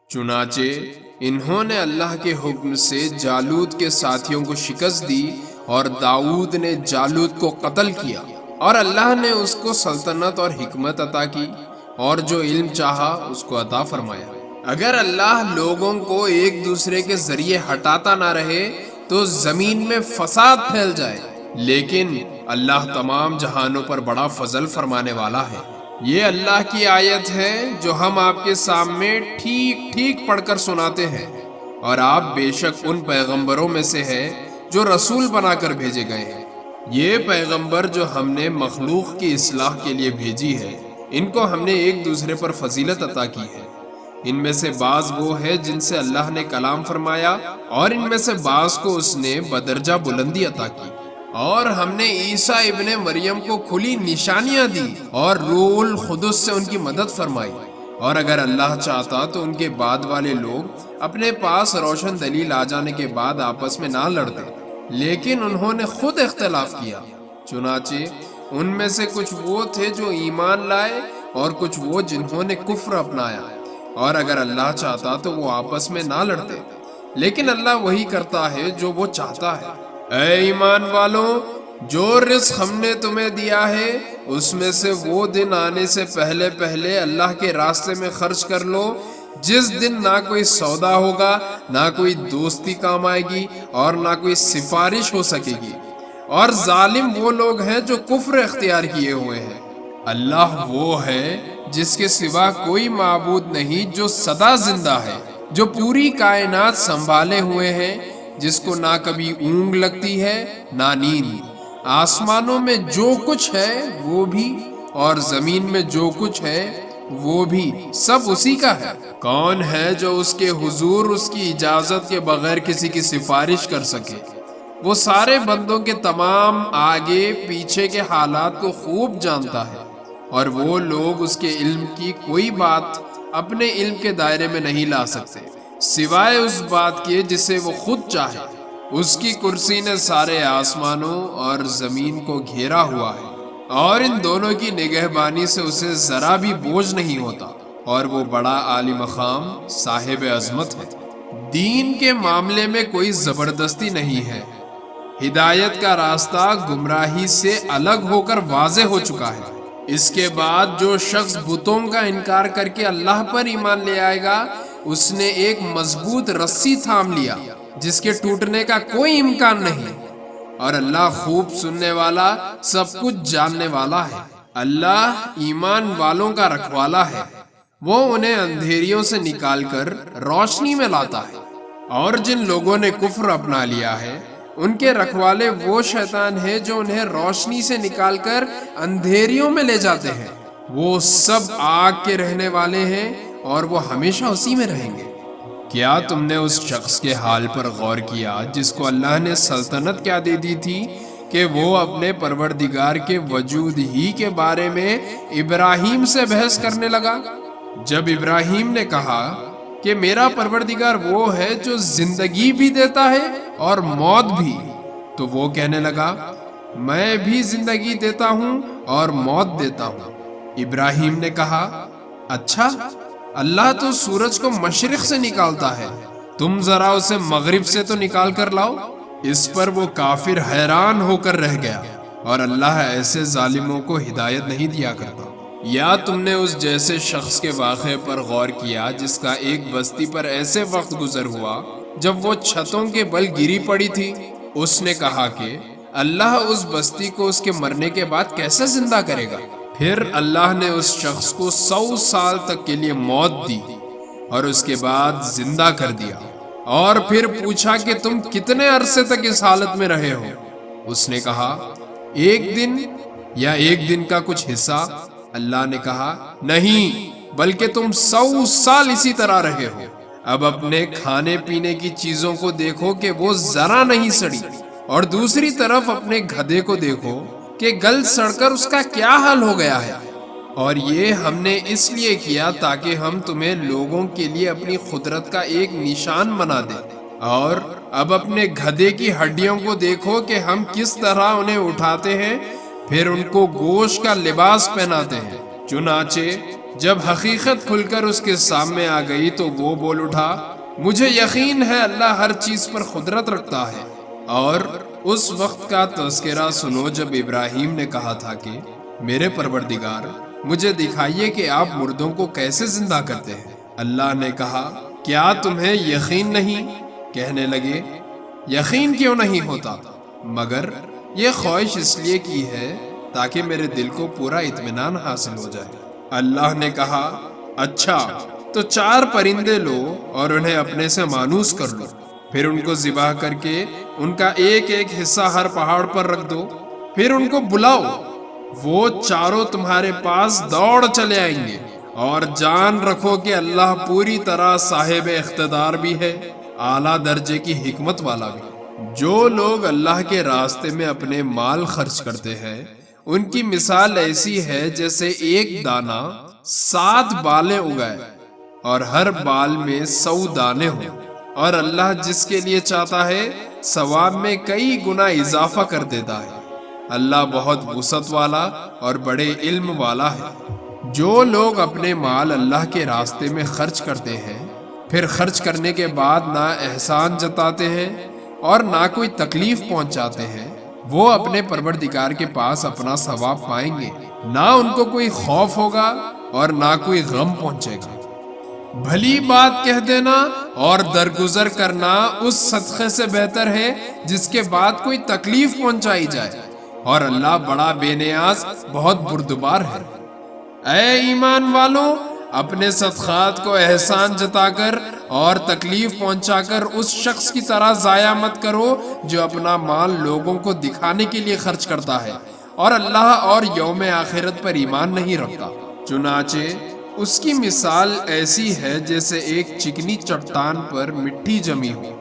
چنانچہ انہوں نے اللہ کے حکم سے جالوت کے ساتھیوں کو شکست دی اور داؤد نے جالوت کو قتل کیا، اور اللہ نے اس کو سلطنت اور حکمت عطا کی، اور جو علم چاہا اس کو عطا فرمایا۔ اگر اللہ لوگوں کو ایک دوسرے کے ذریعے ہٹاتا نہ رہے تو زمین میں فساد پھیل جائے، لیکن اللہ تمام جہانوں پر بڑا فضل فرمانے والا ہے۔ یہ اللہ کی آیت ہے جو ہم آپ کے سامنے ٹھیک ٹھیک پڑھ کر سناتے ہیں، اور آپ بے شک ان پیغمبروں میں سے ہیں جو رسول بنا کر بھیجے گئے ہیں۔ یہ پیغمبر جو ہم نے مخلوق کی اصلاح کے لیے بھیجی ہے، ان کو ہم نے ایک دوسرے پر فضیلت عطا کی ہے۔ ان میں سے بعض وہ ہے جن سے اللہ نے کلام فرمایا، اور ان میں سے بعض کو اس نے بدرجہ بلندی عطا کی، اور ہم نے عیسیٰ ابن مریم کو کھلی نشانیاں دی اور روح القدس سے ان کی مدد فرمائی، اور اگر اللہ چاہتا تو ان کے بعد والے لوگ اپنے پاس روشن دلیل آ جانے کے بعد آپس میں نہ لڑتے، لیکن انہوں نے خود اختلاف کیا۔ چنانچہ ان میں سے کچھ وہ تھے جو ایمان لائے اور کچھ وہ جنہوں نے کفر اپنایا، اور اگر اللہ چاہتا تو وہ آپس میں نہ لڑتے، لیکن اللہ وہی کرتا ہے جو وہ چاہتا ہے۔ اے ایمان والوں، جو رزق ہم نے تمہیں دیا ہے اس میں سے وہ دن آنے سے پہلے پہلے اللہ کے راستے میں خرچ کر لو جس دن نہ کوئی سودا ہوگا، نہ کوئی دوستی کام آئے گی، اور نہ کوئی سفارش ہو سکے گی، اور ظالم وہ لوگ ہیں جو کفر اختیار کیے ہوئے ہیں۔ اللہ وہ ہے جس کے سوا کوئی معبود نہیں، جو سدا زندہ ہے، جو پوری کائنات سنبھالے ہوئے ہیں، جس کو نہ کبھی اونگ لگتی ہے نہ نیند۔ آسمانوں میں جو کچھ ہے وہ بھی، اور زمین میں جو کچھ ہے وہ بھی، سب اسی کا ہے۔ کون ہے جو اس کے حضور اس کی اجازت کے بغیر کسی کی سفارش کر سکے؟ وہ سارے بندوں کے تمام آگے پیچھے کے حالات کو خوب جانتا ہے، اور وہ لوگ اس کے علم کی کوئی بات اپنے علم کے دائرے میں نہیں لا سکتے سوائے اس بات کے جسے وہ خود چاہے۔ اس کی کرسی نے سارے آسمانوں اور زمین کو گھیرا ہوا ہے، اور ان دونوں کی نگہبانی سے اسے ذرا بھی بوجھ نہیں ہوتا، اور وہ بڑا عالی مقام صاحب عظمت ہے۔ دین کے معاملے میں کوئی زبردستی نہیں ہے، ہدایت کا راستہ گمراہی سے الگ ہو کر واضح ہو چکا ہے۔ اس کے بعد جو شخص بتوں کا انکار کر کے اللہ پر ایمان لے آئے گا، اس نے ایک مضبوط رسی تھام لیا جس کے ٹوٹنے کا کوئی امکان نہیں، اور اللہ خوب سننے والا، سب کچھ جاننے والا ہے۔ اللہ ایمان والوں کا رکھوالا ہے، وہ انہیں اندھیریوں سے نکال کر روشنی میں لاتا ہے، اور جن لوگوں نے کفر اپنا لیا ہے ان کے رکھوالے وہ شیطان ہیں جو انہیں روشنی سے نکال کر اندھیریوں میں لے جاتے ہیں۔ وہ سب آگ کے رہنے والے ہیں اور وہ ہمیشہ اسی میں رہیں گے۔ کیا تم نے اس شخص کے حال پر غور کیا جس کو اللہ نے سلطنت کیا دے دی تھی کہ وہ اپنے پروردگار کے وجود ہی کے بارے میں ابراہیم سے بحث کرنے لگا؟ جب ابراہیم نے کہا کہ میرا پروردگار وہ ہے جو زندگی بھی دیتا ہے اور موت بھی، تو وہ کہنے لگا میں بھی زندگی دیتا ہوں اور موت دیتا ہوں۔ ابراہیم نے کہا اچھا، اللہ تو سورج کو مشرق سے نکالتا ہے، تم ذرا اسے مغرب سے تو نکال کر لاؤ۔ اس پر وہ کافر حیران ہو کر رہ گیا، اور اللہ ایسے ظالموں کو ہدایت نہیں دیا کرتا۔ یا تم نے اس جیسے شخص کے واقعے پر غور کیا جس کا ایک بستی پر ایسے وقت گزر ہوا جب وہ چھتوں کے بل گری پڑی تھی؟ اس نے کہا کہ اللہ اس بستی کو اس کے مرنے کے بعد کیسے زندہ کرے گا؟ پھر اللہ نے اس شخص کو 100 سال تک کے لیے موت دی اور اس کے بعد زندہ کر دیا، اور پھر پوچھا کہ تم کتنے عرصے تک اس حالت میں رہے ہو؟ اس نے کہا ایک دن یا ایک دن کا کچھ حصہ۔ اللہ نے کہا نہیں، بلکہ تم 100 سال اسی طرح رہے ہو۔ اب اپنے کھانے پینے کی چیزوں کو دیکھو کہ وہ ذرا نہیں سڑی، اور دوسری طرف اپنے گدھے کو دیکھو کہ گل سڑ کر اس کا کیا حال ہو گیا ہے۔ اور یہ ہم نے اس لیے کیا تاکہ ہم تمہیں لوگوں کے لیے اپنی قدرت کا ایک نشان بنا دیں۔ اور اب اپنے گدھے کی ہڈیوں کو دیکھو کہ ہم کس طرح انہیں اٹھاتے ہیں، پھر ان کو گوشت کا لباس پہناتے ہیں۔ چنانچہ جب حقیقت کھل کر اس کے سامنے آ گئی تو وہ بول اٹھا، مجھے یقین ہے اللہ ہر چیز پر قدرت رکھتا ہے۔ اور اس وقت کا تذکرہ سنو جب ابراہیم نے کہا تھا کہ میرے پروردگار مجھے دکھائیے کہ آپ مردوں کو کیسے زندہ کرتے ہیں۔ اللہ نے کہا، کیا تمہیں یقین نہیں؟ کہنے لگے، یقین کیوں نہیں ہوتا، مگر یہ خواہش اس لیے کی ہے تاکہ میرے دل کو پورا اطمینان حاصل ہو جائے۔ اللہ نے کہا، اچھا تو 4 پرندے لو اور انہیں اپنے سے مانوس کر لو، پھر ان کو ذبح کر کے ان کا ایک ایک حصہ ہر پہاڑ پر رکھ دو، پھر ان کو بلاؤ، وہ چاروں تمہارے پاس دوڑ چلے آئیں گے، اور جان رکھو کہ اللہ پوری طرح صاحب اقتدار بھی ہے، اعلیٰ درجے کی حکمت والا بھی۔ جو لوگ اللہ کے راستے میں اپنے مال خرچ کرتے ہیں ان کی مثال ایسی ہے جیسے ایک دانہ 7 بالیں اگائے اور ہر بال میں 100 دانے ہوں، اور اللہ جس کے لیے چاہتا ہے ثواب میں کئی گنا اضافہ کر دیتا ہے۔ اللہ بہت وسعت والا اور بڑے علم والا ہے۔ جو لوگ اپنے مال اللہ کے راستے میں خرچ کرتے ہیں پھر خرچ کرنے کے بعد نہ احسان جتاتے ہیں اور نہ کوئی تکلیف پہنچاتے ہیں، وہ اپنے پروردگار کے پاس اپنا ثواب پائیں گے، نہ ان کو کوئی خوف ہوگا اور نہ کوئی غم پہنچے گا۔ بھلی بات کہہ دینا اور درگزر کرنا اس صدقے سے بہتر ہے جس کے بعد کوئی تکلیف پہنچائی جائے، اور اللہ بڑا بے نیاز بہت بردبار ہے۔ اے ایمان والوں، اپنے صدقات کو احسان جتا کر اور تکلیف پہنچا کر اس شخص کی طرح ضائع مت کرو جو اپنا مال لوگوں کو دکھانے کے لیے خرچ کرتا ہے اور اللہ اور یوم آخرت پر ایمان نہیں رکھتا۔ چنانچہ اس کی مثال ایسی ہے جیسے ایک چکنی چٹان پر مٹی جمی ہو،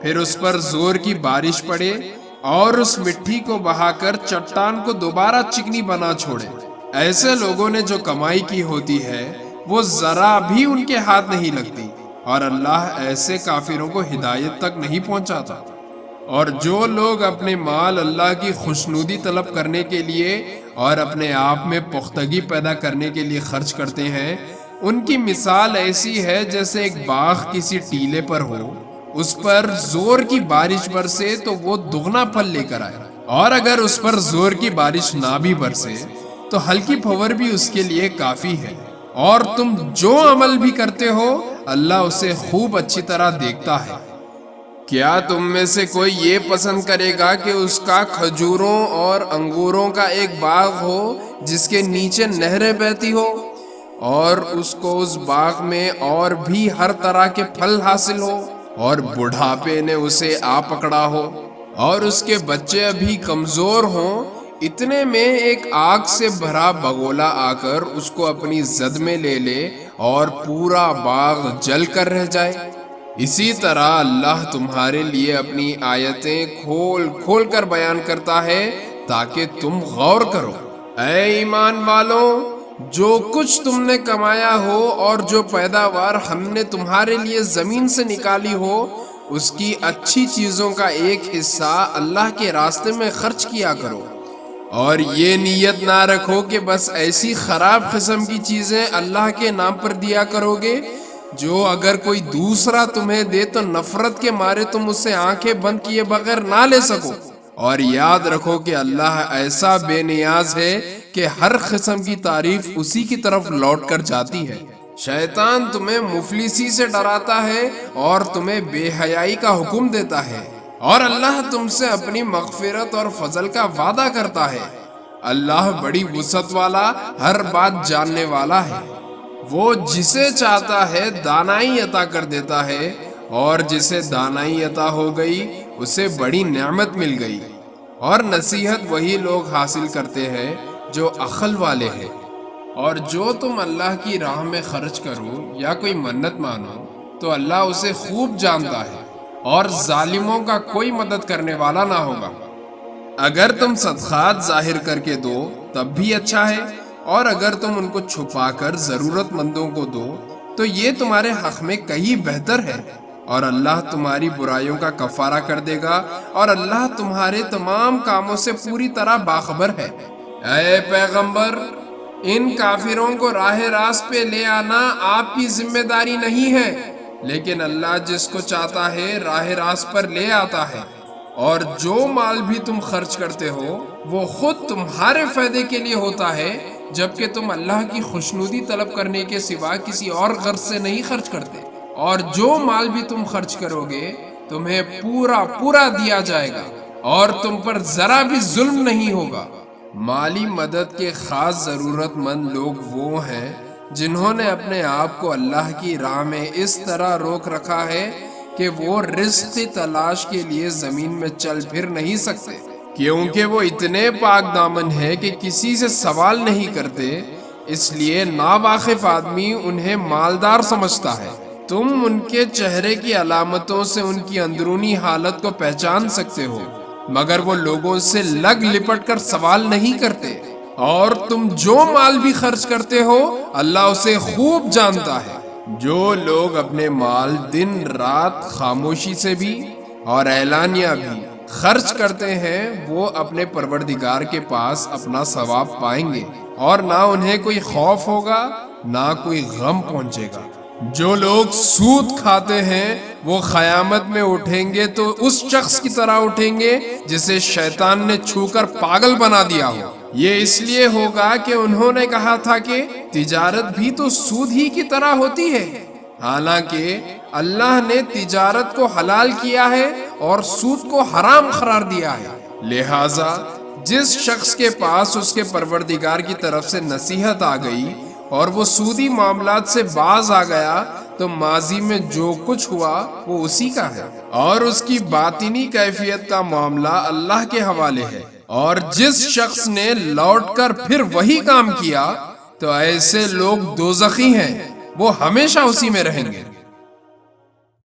پھر اس پر زور کی بارش پڑے اور اس مٹی کو بہا کر چٹان کو دوبارہ چکنی بنا چھوڑے۔ ایسے لوگوں نے جو کمائی کی ہوتی ہے وہ ذرا بھی ان کے ہاتھ نہیں لگتی، اور اللہ ایسے کافروں کو ہدایت تک نہیں پہنچاتا۔ اور جو لوگ اپنے مال اللہ کی خوشنودی طلب کرنے کے لیے اور اپنے آپ میں پختگی پیدا کرنے کے لیے خرچ کرتے ہیں ان کی مثال ایسی ہے جیسے ایک باغ کسی ٹیلے پر ہو، اس پر زور کی بارش برسے تو وہ دگنا پھل لے کر آئے، اور اگر اس پر زور کی بارش نہ بھی برسے تو ہلکی پھور بھی اس کے لیے کافی ہے۔ اور تم جو عمل بھی کرتے ہو اللہ اسے خوب اچھی طرح دیکھتا ہے۔ کیا تم میں سے کوئی یہ پسند کرے گا کہ اس کا کھجوروں اور انگوروں کا ایک باغ ہو جس کے نیچے نہریں بہتی ہو، اور اس کو اس باغ میں اور بھی ہر طرح کے پھل حاصل ہو، اور بڑھاپے نے اسے آ پکڑا ہو اور اس کے بچے ابھی کمزور ہوں؟ اتنے میں ایک آگ سے بھرا بگولا آ کر اس کو اپنی زد میں لے لے اور پورا باغ جل کر رہ جائے۔ اسی طرح اللہ تمہارے لیے اپنی آیتیں کھول کھول کر بیان کرتا ہے تاکہ تم غور کرو۔ اے ایمان والوں، جو کچھ تم نے کمایا ہو اور جو پیداوار ہم نے تمہارے لیے زمین سے نکالی ہو اس کی اچھی چیزوں کا ایک حصہ اللہ کے راستے میں خرچ کیا کرو، اور یہ نیت نہ رکھو کہ بس ایسی خراب قسم کی چیزیں اللہ کے نام پر دیا کرو گے جو اگر کوئی دوسرا تمہیں دے تو نفرت کے مارے تم اسے آنکھیں بند کیے بغیر نہ لے سکو۔ اور یاد رکھو کہ اللہ ایسا بے نیاز ہے کہ ہر قسم کی تعریف اسی کی طرف لوٹ کر جاتی ہے۔ شیطان تمہیں مفلسی سے ڈراتا ہے اور تمہیں بے حیائی کا حکم دیتا ہے، اور اللہ تم سے اپنی مغفرت اور فضل کا وعدہ کرتا ہے۔ اللہ بڑی وسعت والا، ہر بات جاننے والا ہے۔ وہ جسے چاہتا ہے دانائی عطا کر دیتا ہے، اور جسے دانائی عطا ہو گئی اسے بڑی نعمت مل گئی۔ اور نصیحت وہی لوگ حاصل کرتے ہیں جو عقل والے ہیں۔ اور جو تم اللہ کی راہ میں خرچ کرو یا کوئی منت مانو تو اللہ اسے خوب جانتا ہے، اور ظالموں کا کوئی مدد کرنے والا نہ ہوگا۔ اگر تم صدقات ظاہر کر کے دو تب بھی اچھا ہے، اور اگر تم ان کو چھپا کر ضرورت مندوں کو دو تو یہ تمہارے حق میں کہیں بہتر ہے، اور اللہ تمہاری برائیوں کا کفارہ کر دے گا، اور اللہ تمہارے تمام کاموں سے پوری طرح باخبر ہے۔ اے پیغمبر، ان کافروں کو راہ راست پہ لے آنا آپ کی ذمہ داری نہیں ہے، لیکن اللہ جس کو چاہتا ہے راہ راست پر لے آتا ہے۔ اور جو مال بھی تم خرچ کرتے ہو وہ خود تمہارے فائدے کے لیے ہوتا ہے، جبکہ تم اللہ کی خوشنودی طلب کرنے کے سوا کسی اور غرض سے نہیں خرچ کرتے۔ اور جو مال بھی تم خرچ کرو گے تمہیں پورا پورا دیا جائے گا، اور تم پر ذرا بھی ظلم نہیں ہوگا۔ مالی مدد کے خاص ضرورت مند لوگ وہ ہیں جنہوں نے اپنے آپ کو اللہ کی راہ میں اس طرح روک رکھا ہے کہ وہ رزق کی تلاش کے لیے زمین میں چل پھر نہیں سکتے، کیونکہ وہ اتنے پاک دامن ہیں کہ کسی سے سوال نہیں کرتے، اس لیے ناواقف آدمی انہیں مالدار سمجھتا ہے۔ تم ان کے چہرے کی علامتوں سے ان کی اندرونی حالت کو پہچان سکتے ہو، مگر وہ لوگوں سے لگ لپٹ کر سوال نہیں کرتے۔ اور تم جو مال بھی خرچ کرتے ہو اللہ اسے خوب جانتا ہے۔ جو لوگ اپنے مال دن رات خاموشی سے بھی اور اعلانیہ بھی خرچ کرتے ہیں وہ اپنے پروردگار کے پاس اپنا ثواب پائیں گے، اور نہ انہیں کوئی خوف ہوگا نہ کوئی غم پہنچے گا۔ جو لوگ سود کھاتے ہیں وہ قیامت میں اٹھیں گے تو اس شخص کی طرح اٹھیں گے جسے شیطان نے چھو کر پاگل بنا دیا ہو۔ یہ اس لیے ہوگا کہ انہوں نے کہا تھا کہ تجارت بھی تو سود ہی کی طرح ہوتی ہے، حالانکہ اللہ نے تجارت کو حلال کیا ہے اور سود کو حرام قرار دیا ہے۔ لہٰذا جس شخص کے پاس اس کے پروردگار کی طرف سے نصیحت آ گئی اور وہ سودی معاملات سے باز آ گیا تو ماضی میں جو کچھ ہوا وہ اسی کا ہے، اور اس کی باطنی کیفیت کا معاملہ اللہ کے حوالے ہے۔ اور جس شخص نے لوٹ کر پھر وہی کام کیا تو ایسے لوگ دوزخی ہیں، وہ ہمیشہ اسی میں رہیں گے۔